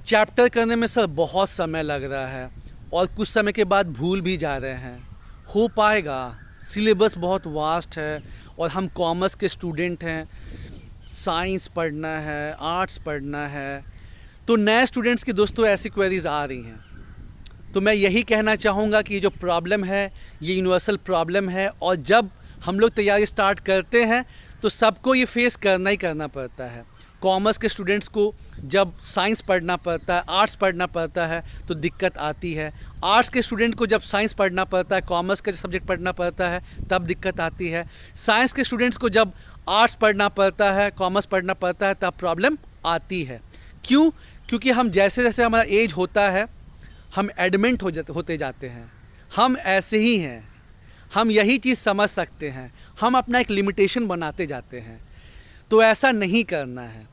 Chapter करने में sir बहुत समय लग रहा है और कुछ समय के बाद भूल भी जा रहे हैं। हो पाएगा? सिलेबस बहुत वास्ट है और हम कॉमर्स के स्टूडेंट हैं, साइंस पढ़ना है, आर्ट्स पढ़ना है, तो नए स्टूडेंट्स की दोस्तों ऐसी क्वेरीज आ रही हैं। तो मैं यही कहना चाहूँगा कि ये जो प्रॉब्लम है ये यूनिवर्सल प्रॉब्लम है और जब हम लोग तैयारी स्टार्ट करते हैं तो सबको ये फेस करना ही करना पड़ता है। कॉमर्स के स्टूडेंट्स को जब साइंस पढ़ना पड़ता है, आर्ट्स पढ़ना पड़ता है तो दिक्कत आती है। आर्ट्स के स्टूडेंट को जब साइंस पढ़ना पड़ता है, कॉमर्स का सब्जेक्ट पढ़ना पड़ता है तब दिक्कत आती है। साइंस के स्टूडेंट्स को जब आर्ट्स पढ़ना पड़ता है, कॉमर्स पढ़ना पड़ता है तब प्रॉब्लम आती है। क्यों? क्योंकि हम जैसे जैसे हमारा एज होता है हम एडमेंट होते जाते हैं। हम ऐसे ही हैं, हम यही चीज़ समझ सकते हैं, हम अपना एक लिमिटेशन बनाते जाते हैं। तो ऐसा नहीं करना है।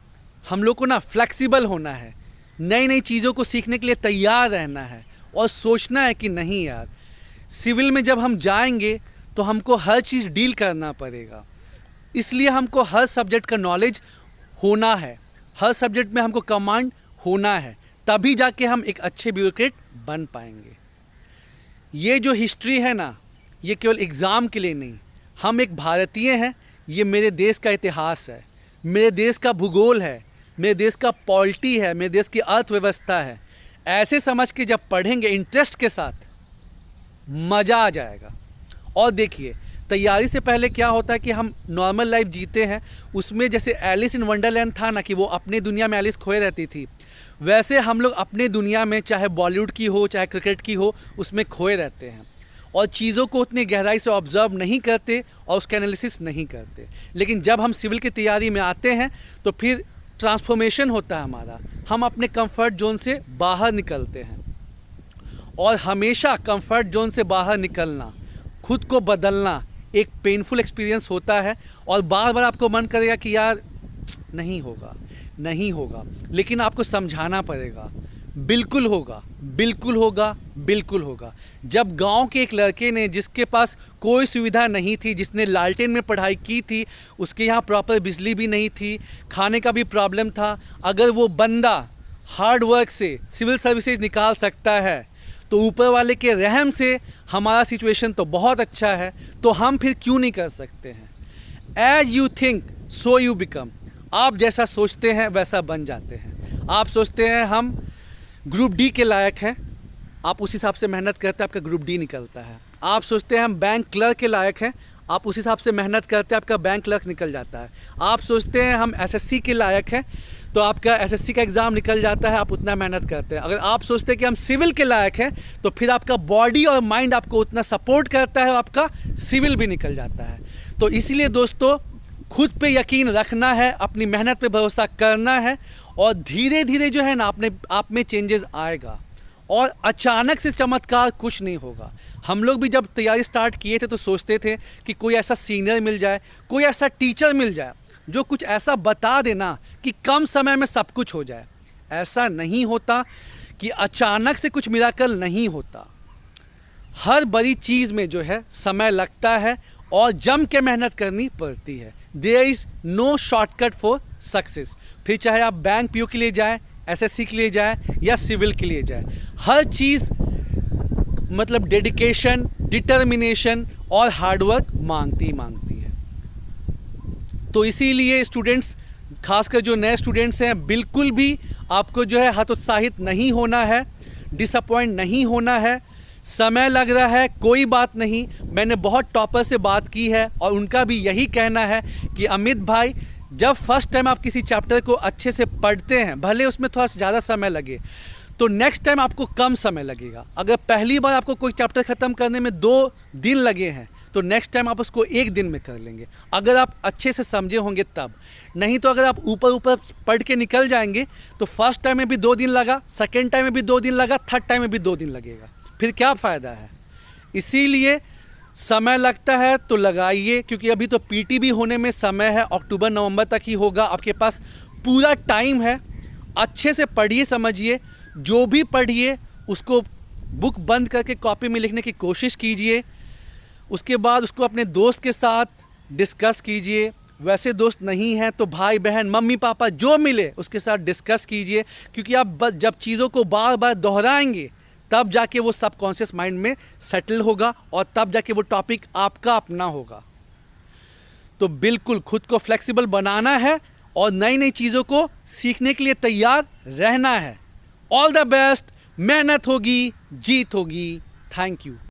हम लोग को ना फ्लेक्सिबल होना है, नई नई चीज़ों को सीखने के लिए तैयार रहना है और सोचना है कि नहीं यार, सिविल में जब हम जाएंगे तो हमको हर चीज़ डील करना पड़ेगा, इसलिए हमको हर सब्जेक्ट का नॉलेज होना है, हर सब्जेक्ट में हमको कमांड होना है, तभी जाके हम एक अच्छे ब्यूरोक्रेट बन पाएंगे। ये जो हिस्ट्री है ना, ये केवल एग्ज़ाम के लिए नहीं, हम एक भारतीय हैं, ये मेरे देश का इतिहास है, मेरे देश का भूगोल है, मेरे देश का पॉलिटी है, मेरे देश की अर्थव्यवस्था है। ऐसे समझ के जब पढ़ेंगे इंटरेस्ट के साथ, मज़ा आ जाएगा। और देखिए, तैयारी से पहले क्या होता है कि हम नॉर्मल लाइफ जीते हैं, उसमें जैसे एलिस इन वंडरलैंड था ना कि वो अपने दुनिया में एलिस खोए रहती थी, वैसे हम लोग अपने दुनिया में चाहे बॉलीवुड की हो चाहे क्रिकेट की हो उसमें खोए रहते हैं और चीज़ों को उतनी गहराई से ऑब्जर्व नहीं करते और उसका एनालिसिस नहीं करते। लेकिन जब हम सिविल की तैयारी में आते हैं तो फिर ट्रांसफॉर्मेशन होता है हमारा, हम अपने कंफर्ट जोन से बाहर निकलते हैं। और हमेशा कंफर्ट जोन से बाहर निकलना, खुद को बदलना एक पेनफुल एक्सपीरियंस होता है और बार बार आपको मन करेगा कि यार नहीं होगा, नहीं होगा, लेकिन आपको समझाना पड़ेगा, बिल्कुल होगा, बिल्कुल होगा, बिल्कुल होगा। जब गांव के एक लड़के ने, जिसके पास कोई सुविधा नहीं थी, जिसने लालटेन में पढ़ाई की थी, उसके यहाँ प्रॉपर बिजली भी नहीं थी, खाने का भी प्रॉब्लम था, अगर वो बंदा हार्ड वर्क से सिविल सर्विसेज निकाल सकता है तो ऊपर वाले के रहम से हमारा सिचुएशन तो बहुत अच्छा है, तो हम फिर क्यों नहीं कर सकते हैं। As you think so you become. आप जैसा सोचते हैं वैसा बन जाते हैं। आप सोचते हैं हम ग्रुप डी के लायक हैं, आप उस हिसाब से मेहनत करते हैं, आपका ग्रुप डी निकलता है। आप सोचते हैं हम बैंक क्लर्क के लायक हैं, आप उस हिसाब से मेहनत करते हैं, आपका बैंक क्लर्क निकल जाता है। आप सोचते हैं हम एसएससी के लायक हैं तो आपका एसएससी का एग्ज़ाम निकल जाता है, आप उतना मेहनत करते हैं। अगर आप सोचते हैं कि हम सिविल के लायक हैं तो फिर आपका बॉडी और माइंड आपको उतना सपोर्ट करता है और आपका सिविल भी निकल जाता है। तो इसीलिए दोस्तों, खुद पे यकीन रखना है, अपनी मेहनत पे भरोसा करना है और धीरे धीरे जो है ना अपने आप में चेंजेस आएगा और अचानक से चमत्कार कुछ नहीं होगा। हम लोग भी जब तैयारी स्टार्ट किए थे तो सोचते थे कि कोई ऐसा सीनियर मिल जाए, कोई ऐसा टीचर मिल जाए जो कुछ ऐसा बता देना कि कम समय में सब कुछ हो जाए। ऐसा नहीं होता कि अचानक से कुछ मिराकल नहीं होता। हर बड़ी चीज़ में जो है समय लगता है और जम के मेहनत करनी पड़ती है। There is no shortcut for success. फिर चाहे आप बैंक पीओ के लिए जाएं, एसएससी के लिए जाएं या सिविल के लिए जाएं, हर चीज़ मतलब डेडिकेशन, डिटर्मिनेशन और हार्डवर्क मांगती है। तो इसीलिए स्टूडेंट्स, खासकर जो नए स्टूडेंट्स हैं, बिल्कुल भी आपको जो है हतोत्साहित नहीं होना है, डिसअपॉइंट नहीं होना है। समय लग रहा है, कोई बात नहीं। मैंने बहुत टॉपर से बात की है और उनका भी यही कहना है कि अमित भाई, जब फर्स्ट टाइम आप किसी चैप्टर को अच्छे से पढ़ते हैं, भले उसमें थोड़ा ज़्यादा समय लगे, तो नेक्स्ट टाइम आपको कम समय लगेगा। अगर पहली बार आपको कोई चैप्टर ख़त्म करने में 2 दिन लगे हैं तो नेक्स्ट टाइम आप उसको 1 दिन में कर लेंगे, अगर आप अच्छे से समझे होंगे तब। नहीं तो अगर आप ऊपर पढ़ के निकल जाएंगे तो फर्स्ट टाइम में भी 2 दिन लगा, सेकेंड टाइम में भी 2 दिन लगा, थर्ड टाइम में भी 2 दिन लगेगा, फिर क्या फ़ायदा है। इसीलिए समय लगता है तो लगाइए, क्योंकि अभी तो पीटी भी होने में समय है, अक्टूबर नवंबर तक ही होगा, आपके पास पूरा टाइम है। अच्छे से पढ़िए, समझिए, जो भी पढ़िए उसको बुक बंद करके कॉपी में लिखने की कोशिश कीजिए। उसके बाद उसको अपने दोस्त के साथ डिस्कस कीजिए, वैसे दोस्त नहीं हैं तो भाई बहन मम्मी पापा जो मिले उसके साथ डिस्कस कीजिए, क्योंकि आप जब चीज़ों को बार बार दोहराएंगे तब जाके वो सबकॉन्शियस माइंड में सेटल होगा और तब जाके वो टॉपिक आपका अपना होगा। तो बिल्कुल खुद को फ्लेक्सिबल बनाना है और नई नई चीज़ों को सीखने के लिए तैयार रहना है। ऑल द बेस्ट, मेहनत होगी, जीत होगी। Thank you.